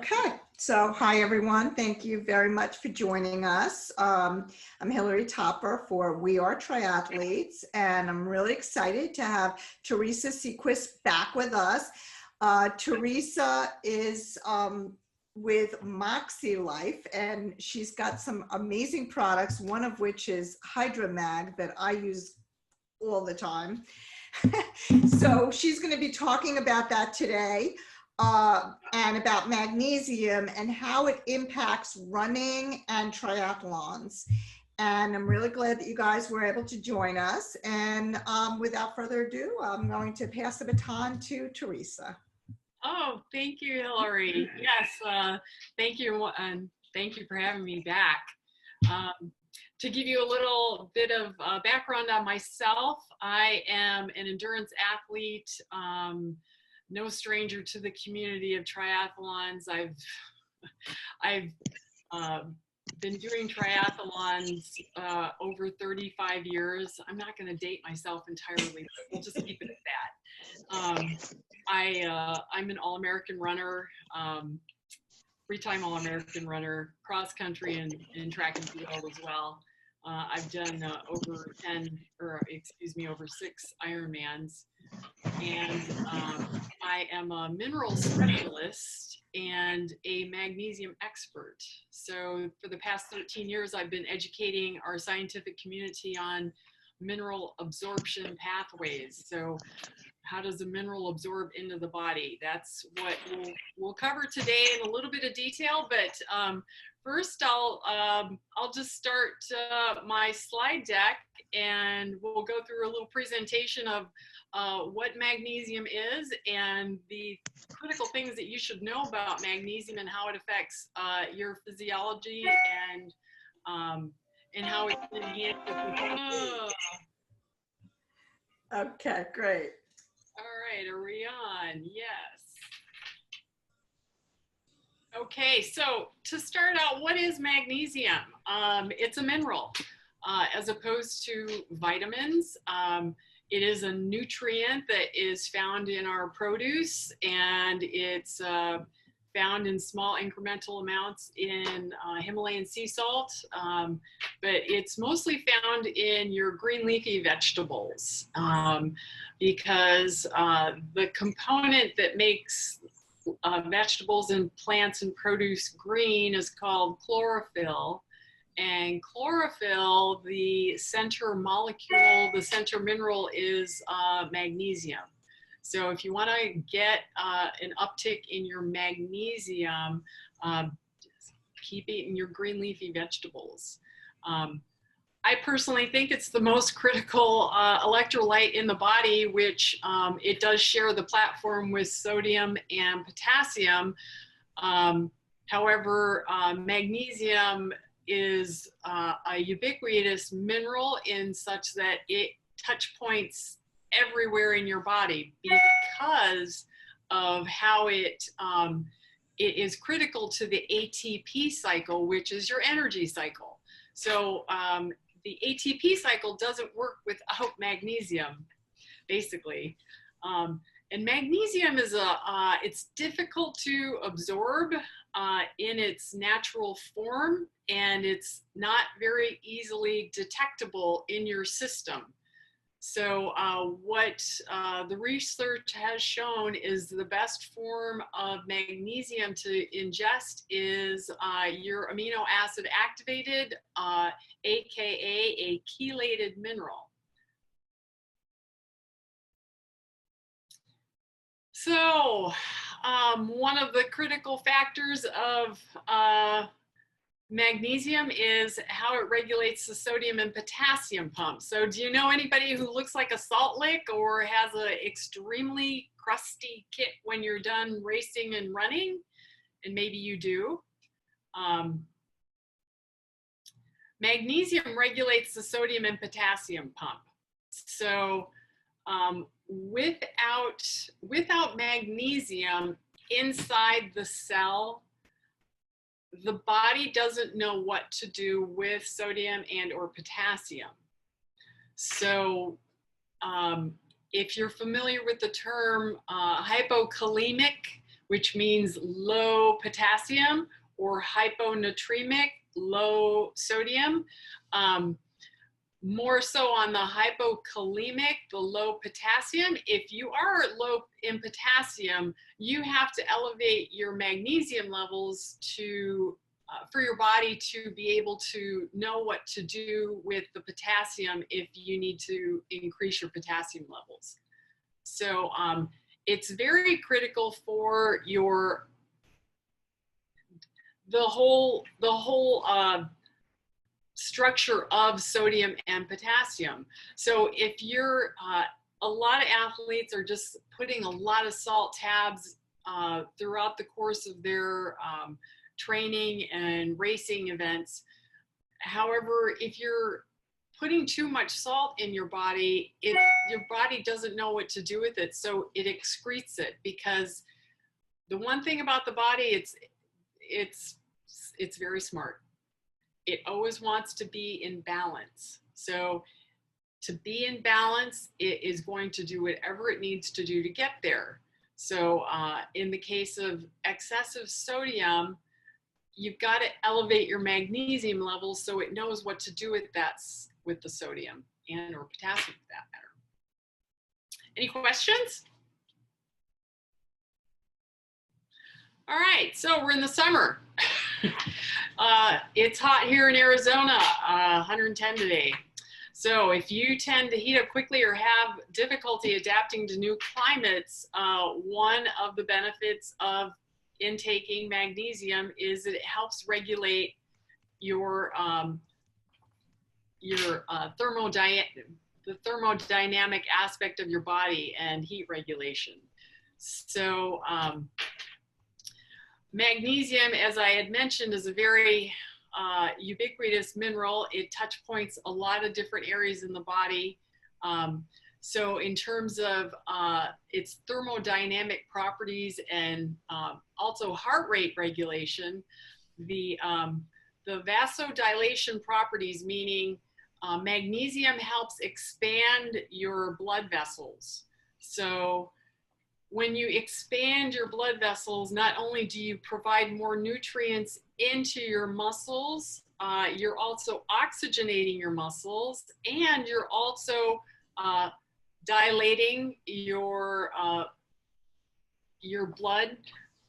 Okay, so hi everyone. Thank you very much for joining us. I'm Hillary Topper for We Are Triathletes, and I'm really excited to have Teresa Sequist back with us. Teresa is with Moxie Life, and she's got some amazing products, one of which is HydroMag that I use all the time. So she's going to be talking about that today. And about magnesium and how it impacts running and triathlons. And I'm really glad that you guys were able to join us. And without further ado, I'm going to pass the baton to Teresa. Oh, thank you, Hillary. Yes, thank you, and thank you for having me back. To give you a little bit of background on myself, I am an endurance athlete. No stranger to the community of triathlons. I've been doing triathlons over 35 years. I'm not going to date myself entirely, but we'll just keep it at that. I'm an All-American runner, three-time All-American runner, cross-country and track and field as well. I've done over 6 Ironmans. And I am a mineral specialist and a magnesium expert. So for the past 13 years, I've been educating our scientific community on mineral absorption pathways. So how does a mineral absorb into the body? That's what we'll cover today in a little bit of detail, but first I'll just start my slide deck, and we'll go through a little presentation of what magnesium is and the critical things that you should know about magnesium and how it affects your physiology and how it can enhance your Okay, great. All right, are we on? Yes. Okay, so to start out, what is magnesium? It's a mineral as opposed to vitamins. It is a nutrient that is found in our produce, and it's found in small incremental amounts in Himalayan sea salt, but it's mostly found in your green leafy vegetables because the component that makes vegetables and plants and produce green is called chlorophyll. And chlorophyll, the center molecule, the center mineral is magnesium. So if you want to get an uptick in your magnesium, keep eating your green leafy vegetables. I personally think it's the most critical electrolyte in the body, which it does share the platform with sodium and potassium. However, magnesium is a ubiquitous mineral in such that it touch points everywhere in your body because of how it is critical to the ATP cycle, which is your energy cycle. So the ATP cycle doesn't work without magnesium, basically. And magnesium is it's difficult to absorb in its natural form, and it's not very easily detectable in your system. So what the research has shown is the best form of magnesium to ingest is your amino acid activated, AKA a chelated mineral. So one of the critical factors of magnesium is how it regulates the sodium and potassium pump. So do you know anybody who looks like a salt lick or has an extremely crusty kit when you're done racing and running? And maybe you do. Magnesium regulates the sodium and potassium pump. So without magnesium inside the cell, the body doesn't know what to do with sodium and or potassium. So if you're familiar with the term hypokalemic, which means low potassium, or hyponatremic, low sodium. More so on the hypokalemic, the low potassium. If you are low in potassium, you have to elevate your magnesium levels to for your body to be able to know what to do with the potassium if you need to increase your potassium levels. So it's very critical for your the whole structure of sodium and potassium. So if you're, a lot of athletes are just putting a lot of salt tabs throughout the course of their training and racing events. However, if you're putting too much salt in your body, your body doesn't know what to do with it, so it excretes it. Because the one thing about the body, it's very smart. It always wants to be in balance. So to be in balance, it is going to do whatever it needs to do to get there. So in the case of excessive sodium, you've got to elevate your magnesium levels so it knows what to do with that, with the sodium and or potassium for that matter. Any questions? All right, so we're in the summer. It's hot here in Arizona, 110 today. So if you tend to heat up quickly or have difficulty adapting to new climates, one of the benefits of intaking magnesium is that it helps regulate your thermodynamic aspect of your body and heat regulation. So magnesium, as I had mentioned, is a very ubiquitous mineral. It touch points a lot of different areas in the body. So in terms of its thermodynamic properties and also heart rate regulation, the vasodilation properties, meaning magnesium helps expand your blood vessels. So when you expand your blood vessels, not only do you provide more nutrients into your muscles, you're also oxygenating your muscles, and you're also dilating your blood,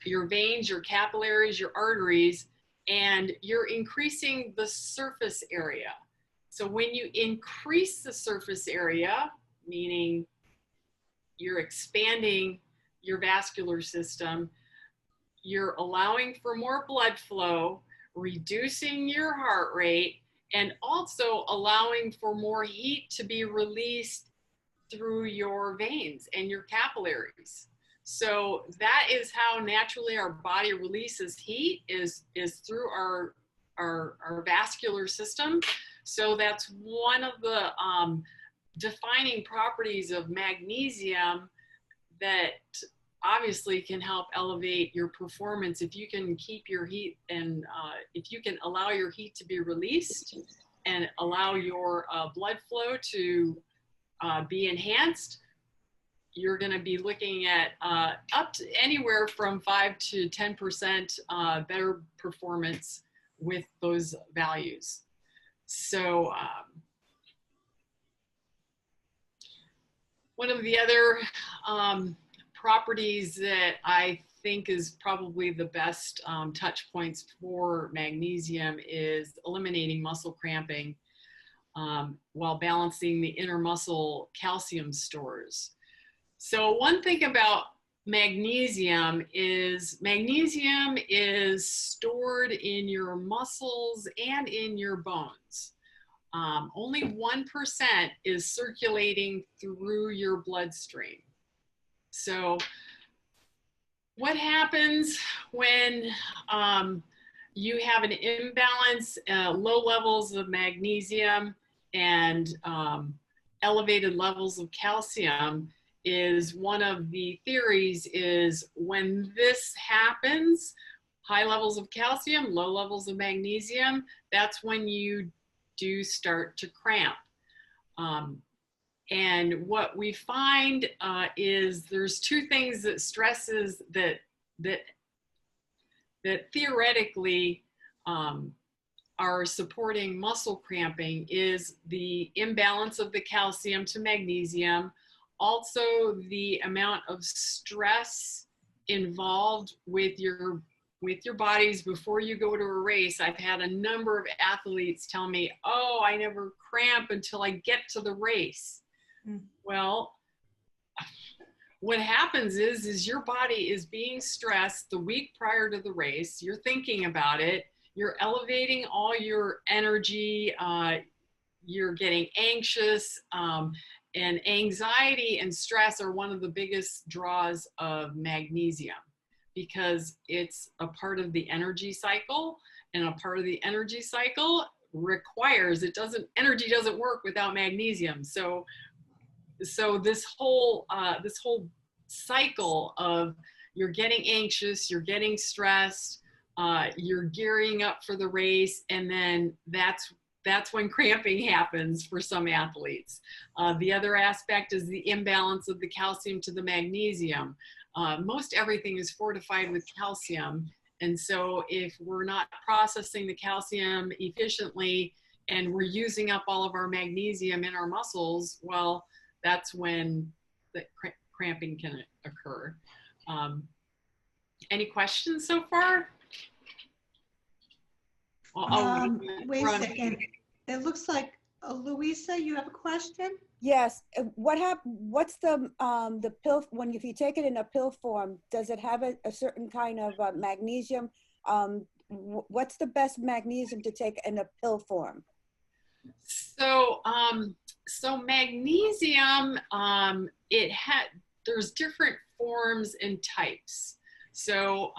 your veins, your capillaries, your arteries, and you're increasing the surface area. So when you increase the surface area, meaning you're expanding your vascular system, you're allowing for more blood flow, reducing your heart rate, and also allowing for more heat to be released through your veins and your capillaries. So that is how naturally our body releases heat, is through our vascular system. So that's one of the defining properties of magnesium that obviously can help elevate your performance if you can keep your heat and if you can allow your heat to be released and allow your blood flow to be enhanced. You're going to be looking at up to anywhere from 5 to 10% better performance with those values. So one of the other properties that I think is probably the best touch points for magnesium is eliminating muscle cramping while balancing the intermuscle calcium stores. So one thing about magnesium is stored in your muscles and in your bones. Only 1% is circulating through your bloodstream. So what happens when you have an imbalance, low levels of magnesium and elevated levels of calcium? Is one of the theories is when this happens, high levels of calcium, low levels of magnesium, that's when you do start to cramp. And what we find is there's two things that that that theoretically are supporting muscle cramping is the imbalance of the calcium to magnesium, also the amount of stress involved with your bodies before you go to a race. I've had a number of athletes tell me, oh, I never cramp until I get to the race. Well, what happens is your body is being stressed the week prior to the race. You're thinking about it. You're elevating all your energy. You're getting anxious. And anxiety and stress are one of the biggest draws of magnesium because it's a part of the energy cycle, and a part of the energy cycle requires, energy doesn't work without magnesium. So this whole cycle of you're getting anxious, you're getting stressed, you're gearing up for the race, and then that's when cramping happens for some athletes. The other aspect is the imbalance of the calcium to the magnesium. Most everything is fortified with calcium, and so if we're not processing the calcium efficiently and we're using up all of our magnesium in our muscles, well, that's when the cramping can occur. Any questions so far? Wait a second. It looks like Louisa, you have a question? Yes. What's the pill, if you take it in a pill form, does it have a certain kind of magnesium? What's the best magnesium to take in a pill form? So magnesium, there's different forms and types. So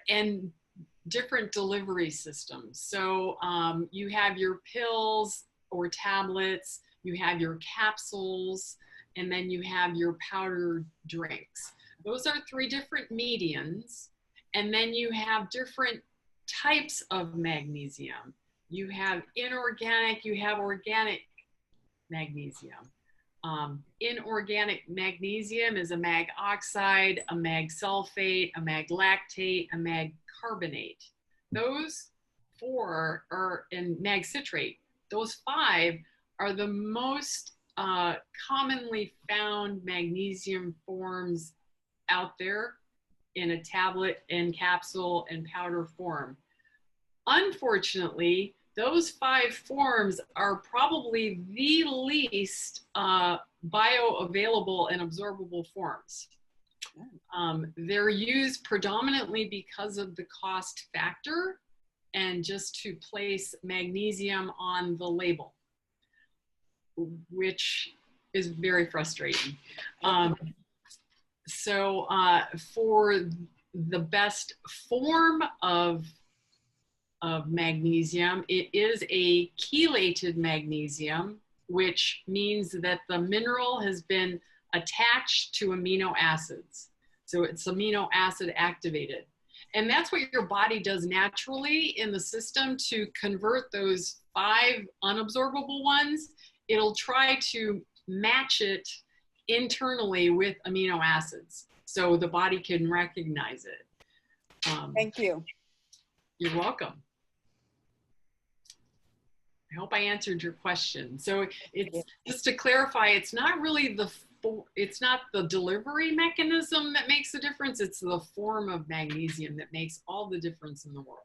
and different delivery systems. So you have your pills or tablets, you have your capsules, and then you have your powdered drinks. Those are 3 different mediums. And then you have different types of magnesium. You have inorganic, you have organic magnesium. Inorganic magnesium is a mag oxide, a mag sulfate, a mag lactate, a mag carbonate. Those 4 are in mag citrate. Those 5 are the most commonly found magnesium forms out there in a tablet and capsule and powder form. Unfortunately, those 5 forms are probably the least bioavailable and absorbable forms. They're used predominantly because of the cost factor and just to place magnesium on the label, which is very frustrating. So for the best form of magnesium, it is a chelated magnesium, which means that the mineral has been attached to amino acids. So it's amino acid activated. And that's what your body does naturally in the system to convert those 5 unabsorbable ones. It'll try to match it internally with amino acids so the body can recognize it. Thank you. You're welcome. I hope I answered your question. So it's just to clarify, it's not really it's not the delivery mechanism that makes the difference. It's the form of magnesium that makes all the difference in the world.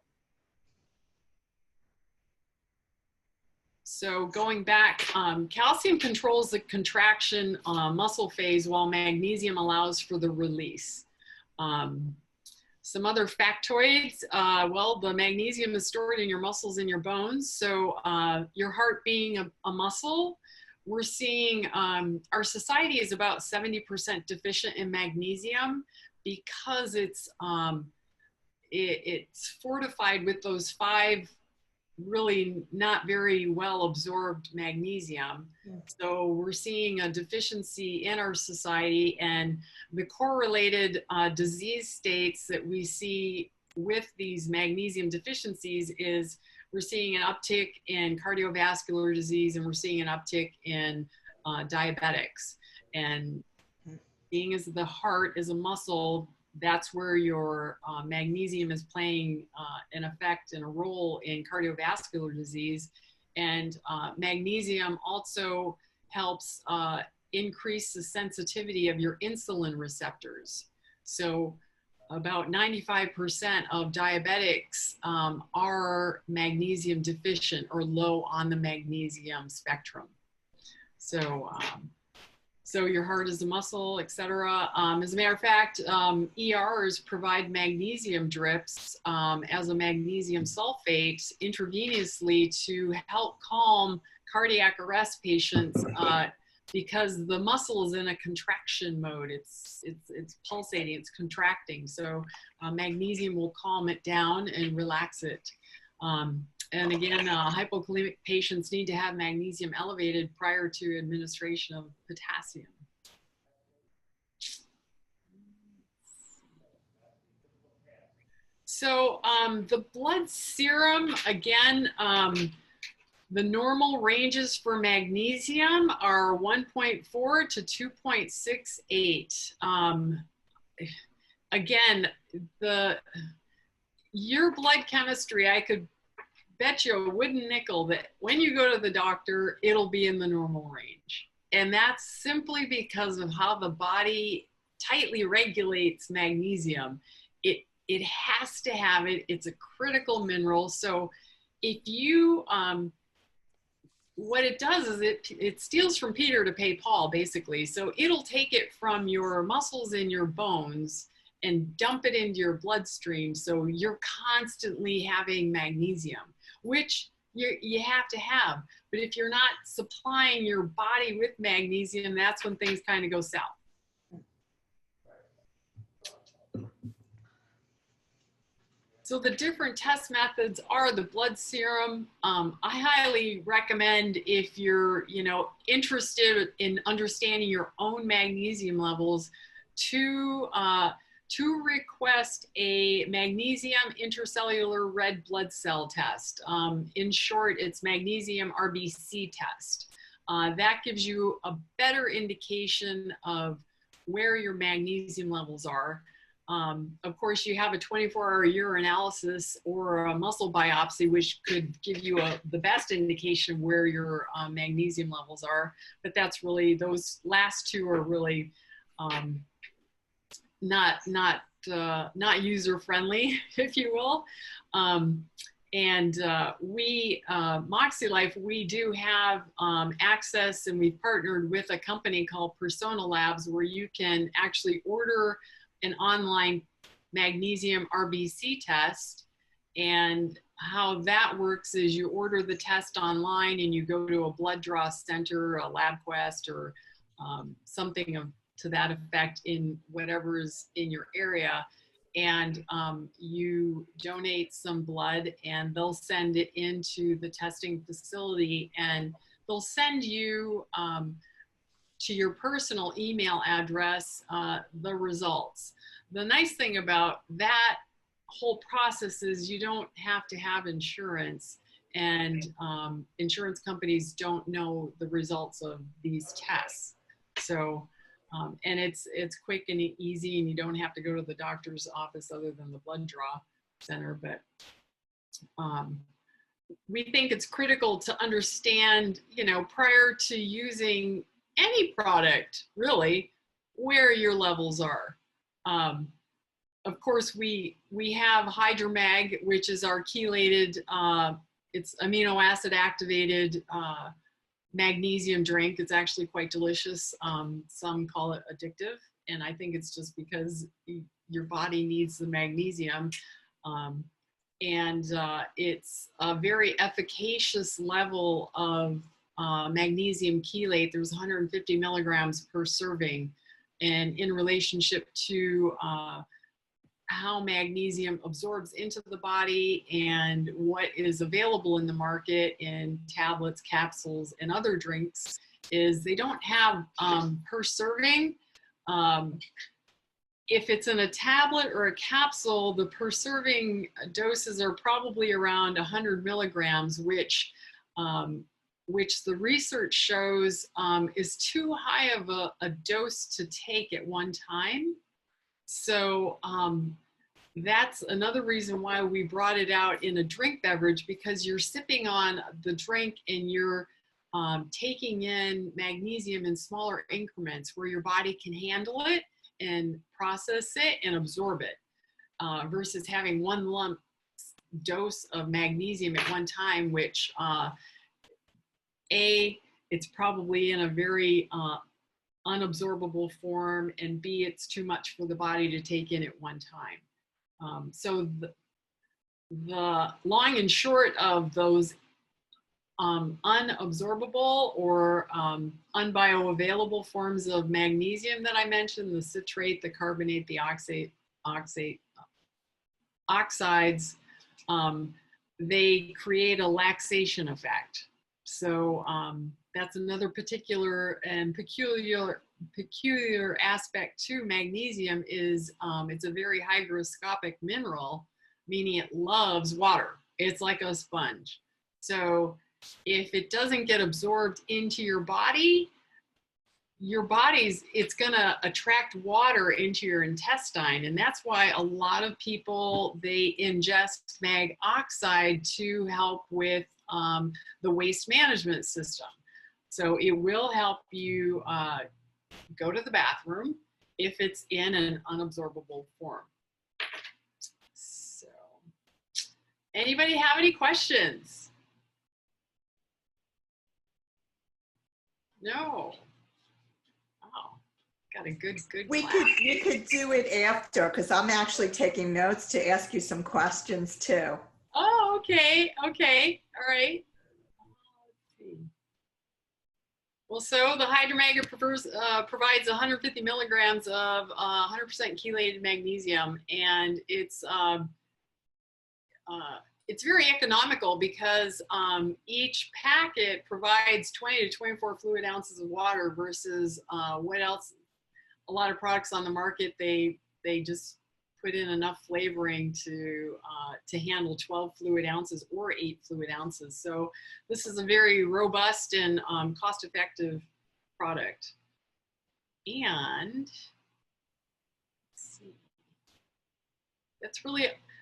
So going back, calcium controls the contraction muscle phase while magnesium allows for the release. Some other factoids, well, the magnesium is stored in your muscles and your bones. So your heart being a muscle, we're seeing our society is about 70% deficient in magnesium because it's fortified with those 5 really not very well absorbed magnesium. So we're seeing a deficiency in our society, and the correlated disease states that we see with these magnesium deficiencies is we're seeing an uptick in cardiovascular disease, and we're seeing an uptick in diabetics. And being as the heart is a muscle, that's where your magnesium is playing an effect and a role in cardiovascular disease. And magnesium also helps increase the sensitivity of your insulin receptors. So about 95% of diabetics are magnesium deficient or low on the magnesium spectrum. So, so your heart is a muscle, et cetera. As a matter of fact, ERs provide magnesium drips as a magnesium sulfate intravenously to help calm cardiac arrest patients because the muscle is in a contraction mode. It's pulsating, it's contracting. So magnesium will calm it down and relax it. And again, hypokalemic patients need to have magnesium elevated prior to administration of potassium. So the blood serum, again, the normal ranges for magnesium are 1.4 to 2.68. Again, your blood chemistry, I could bet you a wooden nickel that when you go to the doctor, it'll be in the normal range. And that's simply because of how the body tightly regulates magnesium. It has to have it. It's a critical mineral. So if you, what it does is it steals from Peter to pay Paul, basically. So it'll take it from your muscles and your bones and dump it into your bloodstream. So you're constantly having magnesium, which you have to have. But if you're not supplying your body with magnesium, that's when things kind of go south. So the different test methods are the blood serum. I highly recommend if you're, interested in understanding your own magnesium levels to request a magnesium intercellular red blood cell test. In short, it's Magnesium RBC test. That gives you a better indication of where your magnesium levels are. Of course, you have a 24-hour urinalysis or a muscle biopsy, which could give you the best indication where your magnesium levels are. But that's really, those last two are really not user-friendly, if you will. Moxie Life, we do have access, and we've partnered with a company called Persona Labs, where you can actually order an online magnesium RBC test. And how that works is you order the test online and you go to a blood draw center, a LabQuest, or something to that effect in whatever's in your area. And you donate some blood and they'll send it into the testing facility, and they'll send you to your personal email address the results. The nice thing about that whole process is you don't have to have insurance, and insurance companies don't know the results of these tests. So, and it's quick and easy, and you don't have to go to the doctor's office other than the blood draw center. But we think it's critical to understand, prior to using any product, really, where your levels are. Of course, we have HydroMag, which is our chelated, it's amino acid activated magnesium drink. It's actually quite delicious. Some call it addictive, and I think it's just because your body needs the magnesium. It's a very efficacious level of magnesium chelate. There's 150 milligrams per serving, and in relationship to how magnesium absorbs into the body and what is available in the market in tablets, capsules, and other drinks, is they don't have per serving. If it's in a tablet or a capsule, the per serving doses are probably around 100 milligrams, which which the research shows is too high of a dose to take at one time. So that's another reason why we brought it out in a drink beverage, because you're sipping on the drink and you're taking in magnesium in smaller increments where your body can handle it and process it and absorb it, versus having one lump dose of magnesium at one time, which it's probably in a very unabsorbable form, and B, it's too much for the body to take in at one time. So the long and short of those unabsorbable or unbioavailable forms of magnesium that I mentioned, the citrate, the carbonate, the oxides, they create a laxation effect. So that's another particular and peculiar aspect to magnesium is it's a very hygroscopic mineral, meaning it loves water. It's like a sponge. So if it doesn't get absorbed into your body's, it's gonna attract water into your intestine. And that's why a lot of people, they ingest mag oxide to help with the waste management system. So it will help you go to the bathroom if it's in an unabsorbable form. So, anybody have any questions? No. Oh, got a good We class. could do it after, because I'm actually taking notes to ask you some questions too. Oh, okay, all right. Let's see. Well, so the Hydromag provides 150 milligrams of 100% chelated magnesium, and it's very economical because each packet provides 20 to 24 fluid ounces of water versus what else? A lot of products on the market, they just put in enough flavoring to handle 12 fluid ounces or 8 fluid ounces. So this is a very robust and cost-effective product. And let's see,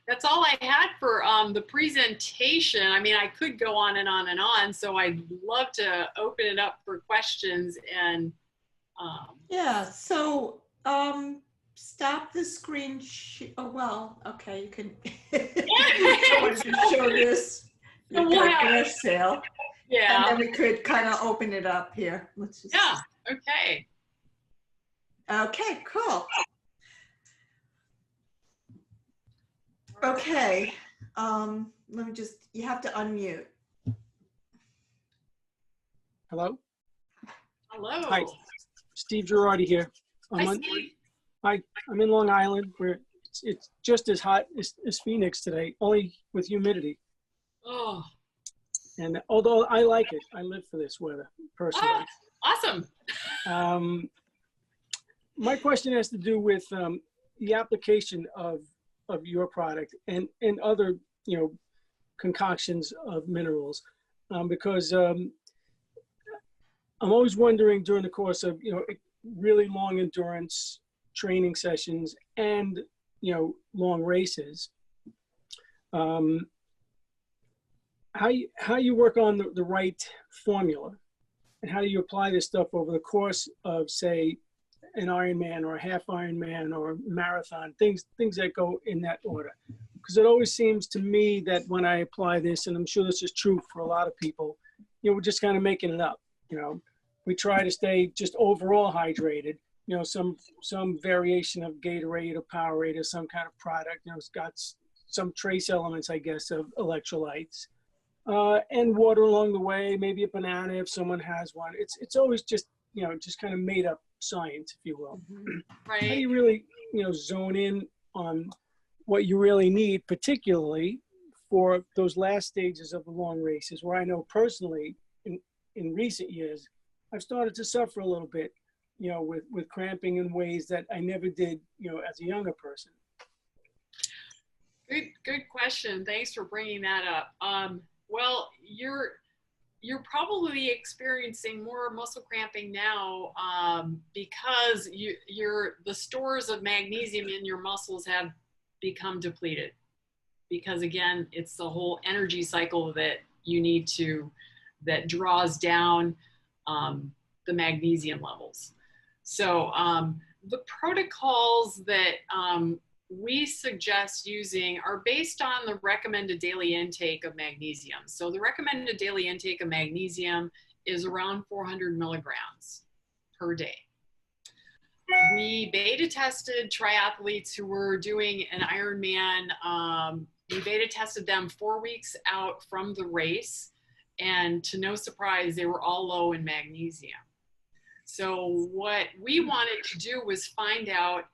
that's all I had for the presentation. I mean, I could go on and on and on, so I'd love to open it up for questions. And yeah, so stop the screen. Oh, well, okay, you can show this. So we'll have, sale. yeah. And then we could kind of open it up here. Let's just. Yeah. Okay. Okay, cool. Okay, let me just, you have to unmute. Hello? Hello. Hi, Steve Girardi here. Hi, Steve. Hi, I'm in Long Island where it's just as hot as Phoenix today, only with humidity. Oh. And although I like it, I live for this weather personally. Oh, awesome. My question has to do with the application of your product and other, concoctions of minerals, because I'm always wondering during the course of, really long endurance training sessions and, long races, how you work on the right formula, and how do you apply this stuff over the course of, say, an Ironman or a half Ironman or a marathon, things that go in that order. Because it always seems to me that when I apply this, and I'm sure this is true for a lot of people, we're just kind of making it up. We try to stay just overall hydrated, some variation of Gatorade or Powerade or some kind of product, it's got some trace elements, I guess, of electrolytes, and water along the way, maybe a banana if someone has one. It's always just, just kind of made up science, if you will. Right. How do you really, zone in on what you really need, particularly for those last stages of the long races, where I know personally in recent years, I've started to suffer a little bit, with cramping in ways that I never did, as a younger person. Good question. Thanks for bringing that up. Well, you're probably experiencing more muscle cramping now because the stores of magnesium in your muscles have become depleted. Because again, it's the whole energy cycle that you need that draws down the magnesium levels. So the protocols that we suggest using are based on the recommended daily intake of magnesium. So the recommended daily intake of magnesium is around 400 milligrams per day. We beta tested triathletes who were doing an Ironman. We beta tested them 4 weeks out from the race, and to no surprise, they were all low in magnesium. So what we wanted to do was find out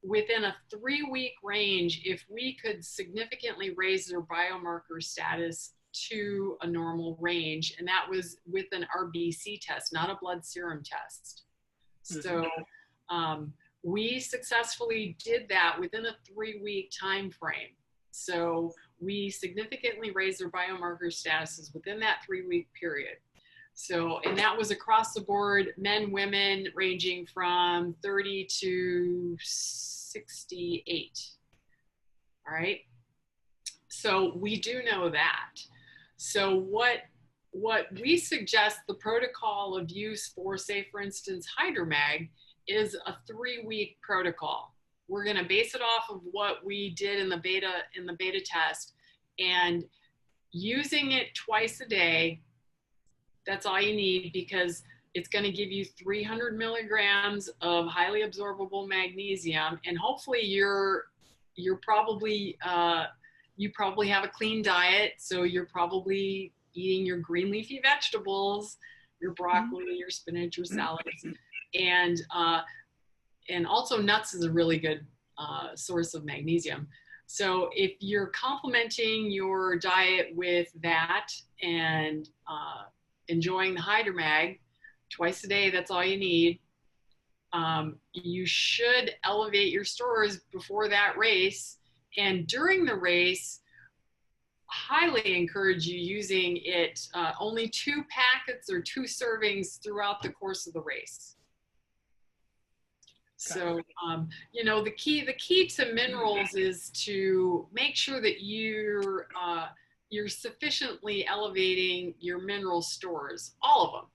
within a 3-week range if we could significantly raise their biomarker status to a normal range, and that was with an RBC test, not a blood serum test. So we successfully did that within a 3-week time frame. So we significantly raised their biomarker statuses within that 3-week period. So, and that was across the board, men, women, ranging from 30 to 68. All right. So we do know that. So what we suggest the protocol of use for, say, for instance, HydroMag is a 3-week protocol. We're going to base it off of what we did in the beta test, and using it twice a day. That's all you need, because it's going to give you 300 milligrams of highly absorbable magnesium, and hopefully you probably have a clean diet, so you're probably eating your green leafy vegetables, your broccoli, your spinach, your salads, and also nuts is a really good source of magnesium. So if you're complementing your diet with that and enjoying the HydroMag twice a day, that's all you need. You should elevate your stores before that race, and during the race, highly encourage you using it only 2 packets or 2 servings throughout the course of the race. So, you know, the key to minerals is to make sure that you're sufficiently elevating your mineral stores, all of them.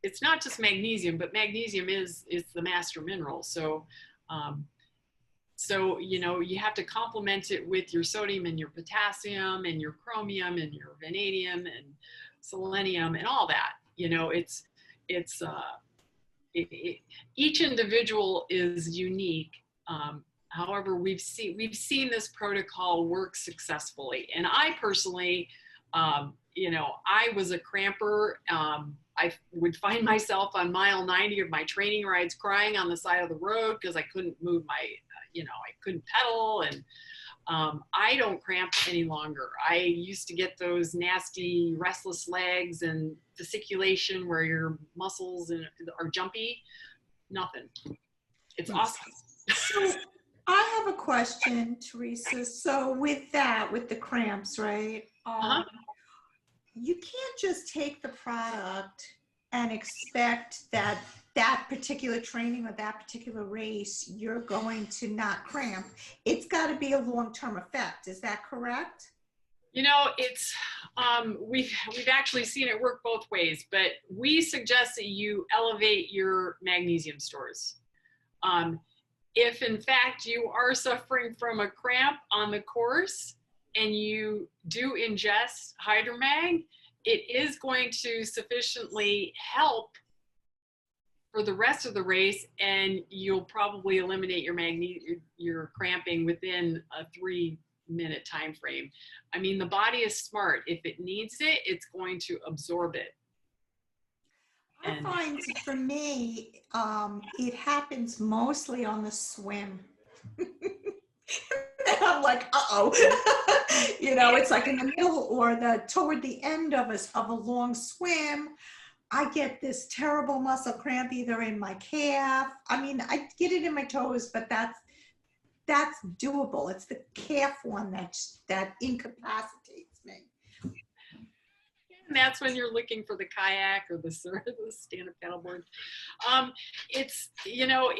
It's not just magnesium, but magnesium is the master mineral. So, so, you know, you have to complement it with your sodium and your potassium and your chromium and your vanadium and selenium and all that. You know, each individual is unique. However, we've seen this protocol work successfully. And I personally, you know, I was a cramper. I would find myself on mile 90 of my training rides crying on the side of the road because I couldn't move my, you know, I couldn't pedal. And I don't cramp any longer. I used to get those nasty restless legs and fasciculation where your muscles are jumpy. Nothing. It's awesome. So I have a question, Teresa. So with the cramps, right? You can't just take the product and expect that particular training or that particular race, you're going to not cramp. It's got to be a long-term effect. Is that correct? You know, it's, we've actually seen it work both ways, but we suggest that you elevate your magnesium stores. If in fact you are suffering from a cramp on the course and you do ingest HydroMag, it is going to sufficiently help for the rest of the race, and you'll probably eliminate your cramping within a 3-minute time frame. I mean, the body is smart. If it needs it, it's going to absorb it. I find for me, it happens mostly on the swim. And I'm like, uh-oh. You know, it's like in the middle or toward the end of a long swim, I get this terrible muscle cramp either in my calf. I mean, I get it in my toes, but that's doable. It's the calf one that incapacitates me. That's when you're looking for the kayak or the stand-up paddleboard. It's, you know,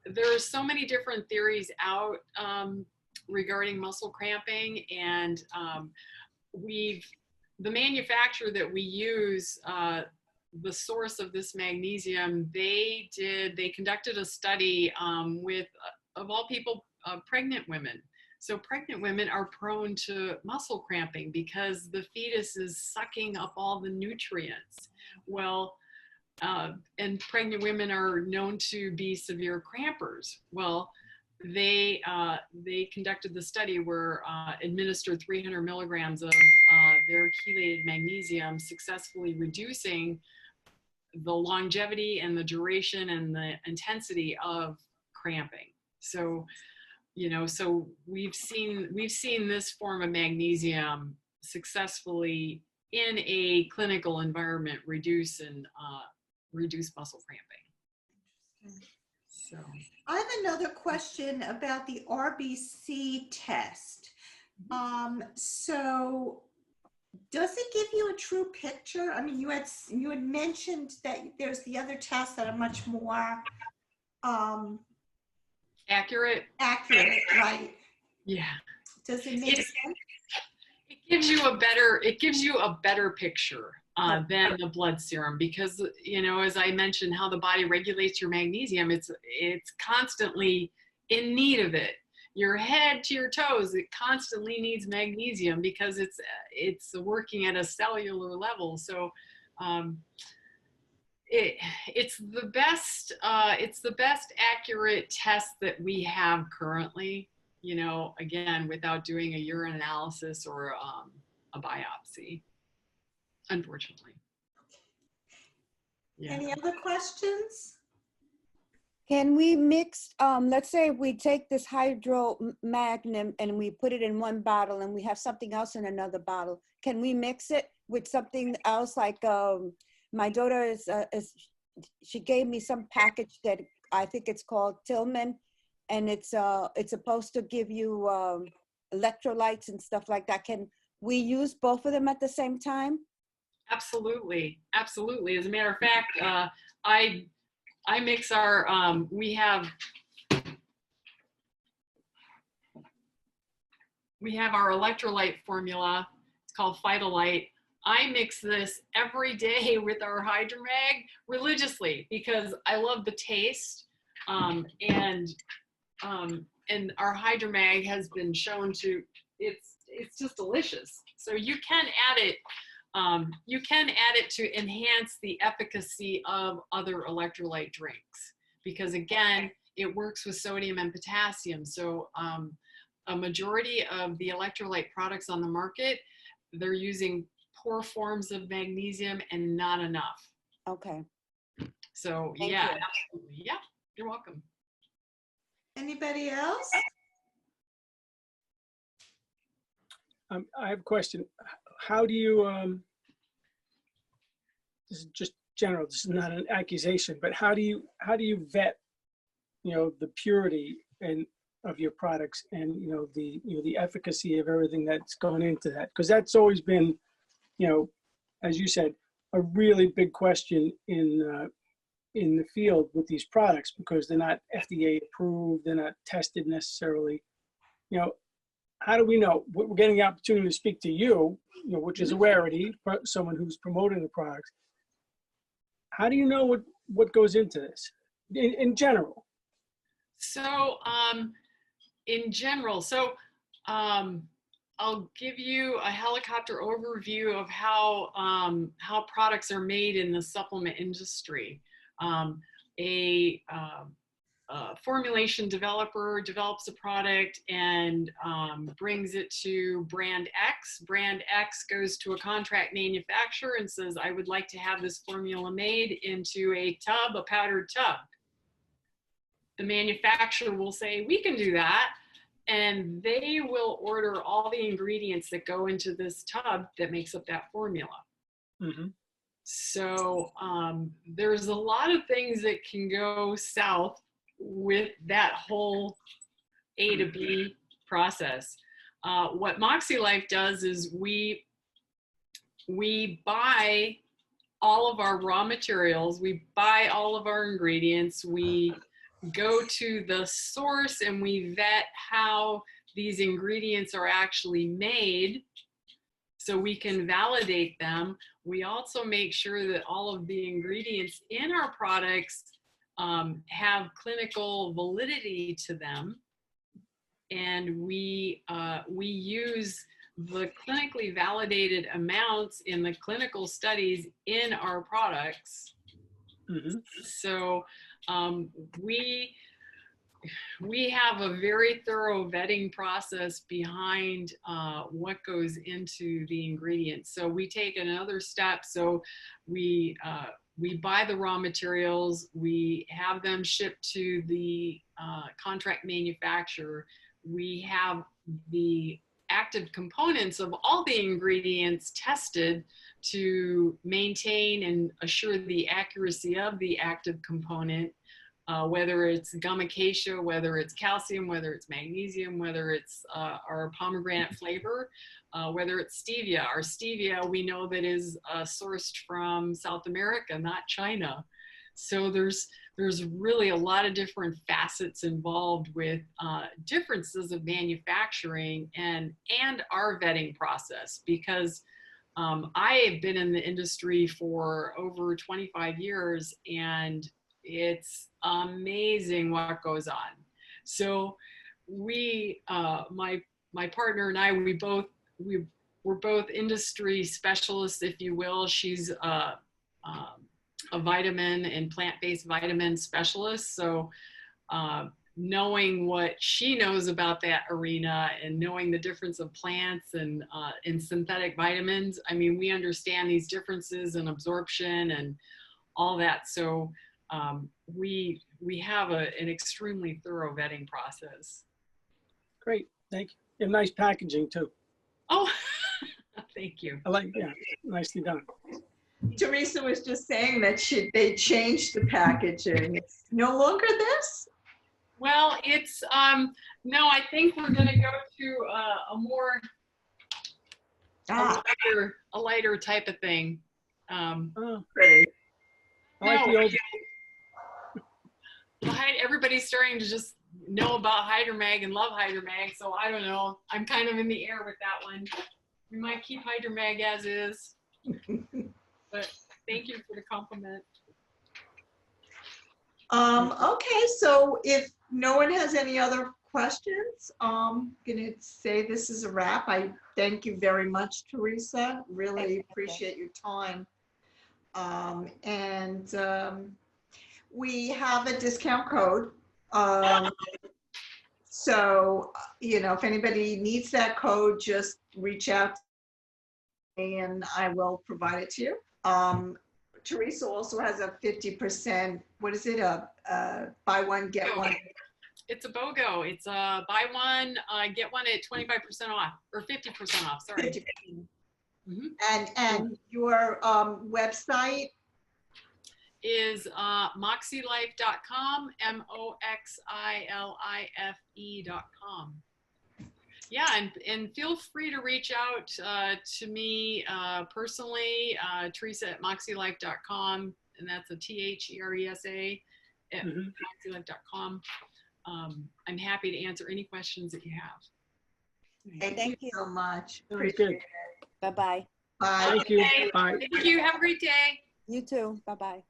there are so many different theories out regarding muscle cramping, and the manufacturer that we use, the source of this magnesium, they conducted a study with, of all people, pregnant women. So pregnant women are prone to muscle cramping because the fetus is sucking up all the nutrients. Well, and pregnant women are known to be severe crampers. Well, they conducted the study where administered 300 milligrams of their chelated magnesium, successfully reducing the longevity and the duration and the intensity of cramping. So, you know, so we've seen this form of magnesium successfully in a clinical environment reduce muscle cramping. So I have another question about the RBC test. So does it give you a true picture? I mean, you had mentioned that there's the other tests that are much more accurate, right? Yeah. Does it make sense? It gives you a better picture than the blood serum, because, you know, as I mentioned, how the body regulates your magnesium, it's constantly in need of it. Your head to your toes, it constantly needs magnesium because it's working at a cellular level. So it's the best accurate test that we have currently, you know, again, without doing a urine analysis or a biopsy, unfortunately. Yeah. Any other questions? Can we mix, let's say we take this hydromagnum and we put it in one bottle and we have something else in another bottle. Can we mix it with something else? Like my daughter she gave me some package that I think it's called Tillman, and it's supposed to give you electrolytes and stuff like that. Can we use both of them at the same time? Absolutely, absolutely. As a matter of fact, I mix our, we have our electrolyte formula. It's called Phytolite. I mix this every day with our Hydromag religiously because I love the taste, and our Hydromag has been shown to, it's just delicious. So you can add it. You can add it to enhance the efficacy of other electrolyte drinks because, again, it works with sodium and potassium. So a majority of the electrolyte products on the market, they're using poor forms of magnesium and not enough. Okay. So Thank yeah, you. absolutely. Yeah, you're welcome. Anybody else? I have a question. How do you, this is just general, this is not an accusation, but how do you vet, you know, the purity of your products and, you know, the efficacy of everything that's gone into that? Because that's always been, you know, as you said, a really big question in the field with these products because they're not FDA approved, they're not tested necessarily. You know, how do we know? We're getting the opportunity to speak to you, you know, which is a rarity for someone who's promoting the products. How do you know what goes into this in general? So in general, I'll give you a helicopter overview of how products are made in the supplement industry. A formulation developer develops a product and brings it to brand X. Brand X goes to a contract manufacturer and says, I would like to have this formula made into a tub, a powdered tub. The manufacturer will say, we can do that. And they will order all the ingredients that go into this tub that makes up that formula. Mm-hmm. So there's a lot of things that can go south with that whole A to B process. What Moxie Life does is we we buy all of our raw materials, we buy all of our ingredients, we go to the source and we vet how these ingredients are actually made so we can validate them. We also make sure that all of the ingredients in our products have clinical validity to them. And we use the clinically validated amounts in the clinical studies in our products. Mm-hmm. So we have a very thorough vetting process behind what goes into the ingredients. So we take another step. So we buy the raw materials, we have them shipped to the contract manufacturer. We have the active components of all the ingredients tested to maintain and assure the accuracy of the active component, whether it's gum acacia, whether it's calcium, whether it's magnesium, whether it's our pomegranate flavor, whether it's stevia. Our stevia, we know that is sourced from South America, not China. So there's really a lot of different facets involved with differences of manufacturing and our vetting process, because I have been in the industry for over 25 years and it's amazing what goes on. So we, my partner and I, we're both industry specialists, if you will. She's a vitamin and plant-based vitamin specialist. So knowing what she knows about that arena and knowing the difference of plants and synthetic vitamins, I mean, we understand these differences in absorption and all that. So we have an extremely thorough vetting process. Great, thank you. You have nice packaging too. Oh, thank you. I like, yeah, nicely done. Teresa was just saying that they changed the packaging. It's no longer this? Well, it's, no, I think we're gonna go to a more, a lighter type of thing. Oh, Pretty. I like the old. Everybody's starting to just know about Hydromag and love Hydromag, so I don't know. I'm kind of in the air with that one. We might keep Hydromag as is, but thank you for the compliment. Okay, so if no one has any other questions, I'm gonna say this is a wrap. I thank you very much, Teresa. Really appreciate your time. We have a discount code. So, you know, if anybody needs that code, just reach out to me and I will provide it to you. Teresa also has a 50%, what is it, buy one, get one? It's a BOGO. It's a buy one, get one at 25% off, or 50% off, sorry. 50%. Mm-hmm. And your website? Is moxilife.com, MOXILIFE.com. Yeah, and feel free to reach out to me personally, Teresa at moxilife.com, and that's a THERESA at moxilife.com. I'm happy to answer any questions that you have. Thank you so much. Very Appreciate good. it. Bye-bye. Bye. Thank you. Okay. Bye. Thank you. Have a great day. You too. Bye-bye.